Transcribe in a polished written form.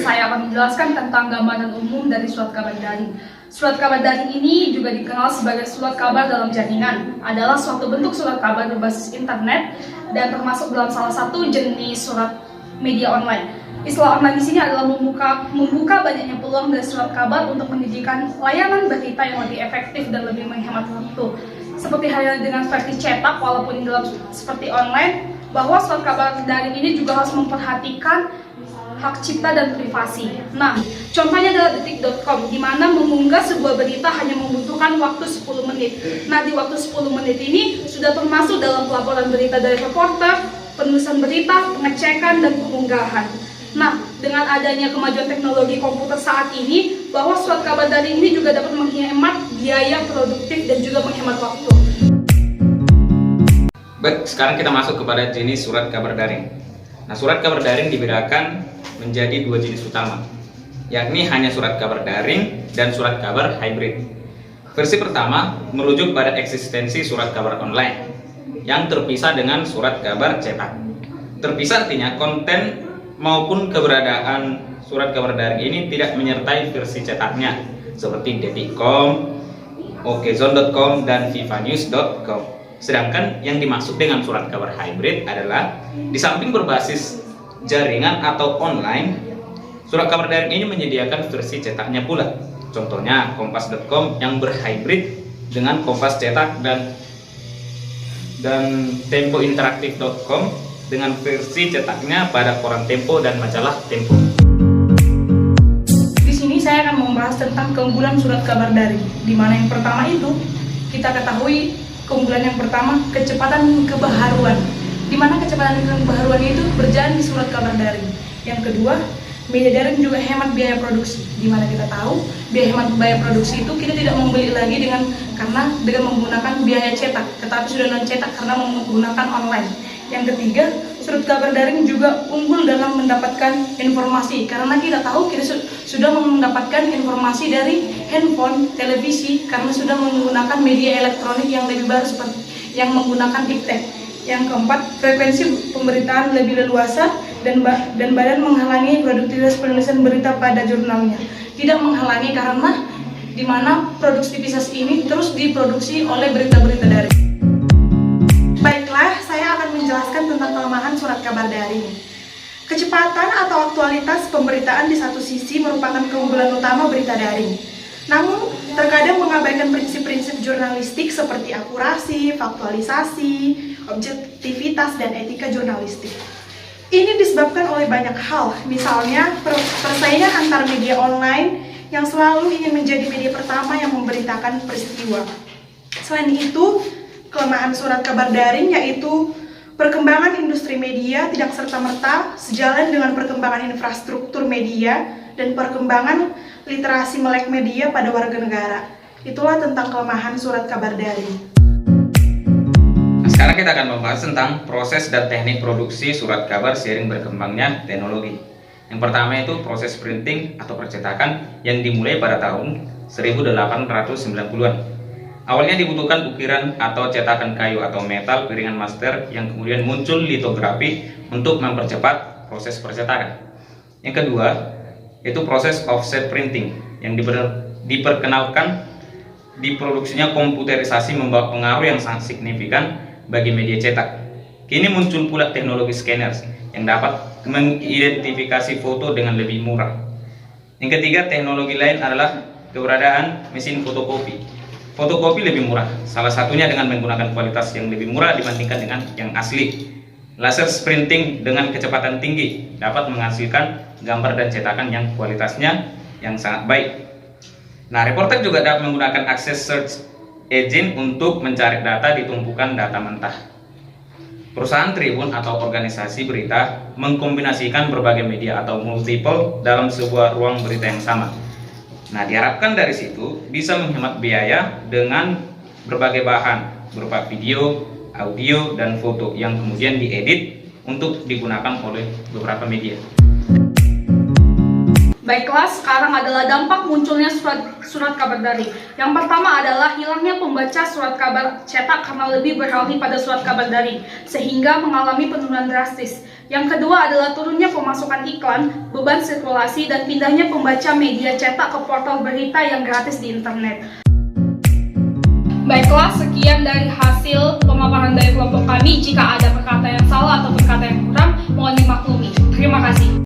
saya akan menjelaskan tentang gambaran umum dari surat kabar daring. Surat kabar daring ini juga dikenal sebagai surat kabar dalam jaringan, adalah suatu bentuk surat kabar berbasis internet dan termasuk dalam salah satu jenis surat media online. Istilah online di sini adalah membuka banyaknya peluang dari surat kabar untuk menjadikan layanan berita yang lebih efektif dan lebih menghemat waktu. Seperti halnya dengan versi cetak, walaupun dalam seperti online, bahwa surat kabar daring ini juga harus memperhatikan hak cipta dan privasi. Nah, contohnya adalah detik.com, di mana mengunggah sebuah berita hanya membutuhkan waktu 10 menit. Nah, di waktu 10 menit ini sudah termasuk dalam pelaporan berita dari reporter, penulisan berita, pengecekan, dan pengunggahan. Nah, dengan adanya kemajuan teknologi komputer saat ini, bahwa surat kabar daring ini juga dapat menghemat biaya produktif dan juga menghemat waktu. Baik, sekarang kita masuk kepada jenis surat kabar daring. Nah, surat kabar daring dibedakan menjadi dua jenis utama, yakni hanya surat kabar daring dan surat kabar hybrid. Versi pertama merujuk pada eksistensi surat kabar online yang terpisah dengan surat kabar cetak. Terpisah artinya konten maupun keberadaan surat kabar daring ini tidak menyertai versi cetaknya, seperti detik.com, okezone.com, dan vivanews.com. Sedangkan yang dimaksud dengan surat kabar hybrid adalah di samping berbasis jaringan atau online, surat kabar daring ini menyediakan versi cetaknya pula. Contohnya kompas.com yang berhybrid dengan Kompas cetak dan tempointeraktif.com dengan versi cetaknya pada koran Tempo dan majalah Tempo. Di sini saya akan membahas tentang keunggulan surat kabar daring, di mana yang pertama itu kita ketahui keunggulan yang pertama, kecepatan kebaharuan, di mana kecepatan kebaharuan itu berjalan di surat kabar daring. Yang kedua, media daring juga hemat biaya produksi, di mana kita tahu biaya produksi itu kita tidak membeli lagi karena menggunakan biaya cetak, tetapi sudah non cetak karena menggunakan online. Yang ketiga, surat kabar daring juga unggul dalam mendapatkan informasi, karena kita tahu kita sudah mendapatkan informasi dari handphone, televisi, karena sudah menggunakan media elektronik yang lebih baru seperti yang menggunakan iptek. Yang keempat, frekuensi pemberitaan lebih leluasa dan badan menghalangi produktivitas penulisan berita pada jurnalnya. Tidak menghalangi karena di mana produktivitas ini terus diproduksi oleh berita-berita daring. Baiklah, saya akan menjelaskan tentang kelemahan surat kabar daring. Kecepatan atau aktualitas pemberitaan di satu sisi merupakan keunggulan utama berita daring. Namun, terkadang mengabaikan prinsip-prinsip jurnalistik seperti akurasi, faktualisasi, objektivitas, dan etika jurnalistik. Ini disebabkan oleh banyak hal, misalnya persaingan antar media online yang selalu ingin menjadi media pertama yang memberitakan peristiwa. Selain itu, kelemahan surat kabar daring yaitu perkembangan industri media tidak serta-merta sejalan dengan perkembangan infrastruktur media dan perkembangan literasi melek media pada warga negara. Itulah tentang kelemahan surat kabar daring. Nah, sekarang kita akan membahas tentang proses dan teknik produksi surat kabar seiring berkembangnya teknologi. Yang pertama itu proses printing atau percetakan yang dimulai pada tahun 1890-an. Awalnya dibutuhkan ukiran atau cetakan kayu atau metal piringan master yang kemudian muncul litografi untuk mempercepat proses percetakan. Yang kedua, itu proses offset printing yang diperkenalkan diproduksinya komputerisasi membawa pengaruh yang sangat signifikan bagi media cetak. Kini muncul pula teknologi scanners yang dapat mengidentifikasi foto dengan lebih murah. Yang ketiga, teknologi lain adalah keberadaan mesin fotokopi. Fotokopi lebih murah, salah satunya dengan menggunakan kualitas yang lebih murah dibandingkan dengan yang asli. Laser printing dengan kecepatan tinggi dapat menghasilkan gambar dan cetakan yang kualitasnya yang sangat baik. Nah, reporter juga dapat menggunakan akses search engine untuk mencari data di tumpukan data mentah. Perusahaan tribun atau organisasi berita mengkombinasikan berbagai media atau multiple dalam sebuah ruang berita yang sama. Nah, diharapkan dari situ bisa menghemat biaya dengan berbagai bahan berupa video, audio, dan foto yang kemudian diedit untuk digunakan oleh beberapa media. Baiklah, sekarang adalah dampak munculnya surat kabar daring. Yang pertama adalah hilangnya pembaca surat kabar cetak karena lebih beralih pada surat kabar daring, sehingga mengalami penurunan drastis. Yang kedua adalah turunnya pemasukan iklan, beban sirkulasi, dan pindahnya pembaca media cetak ke portal berita yang gratis di internet. Baiklah, sekian dari hasil pemaparan dari kelompok kami. Jika ada perkataan yang salah atau perkataan yang kurang, mohon dimaklumi. Terima kasih.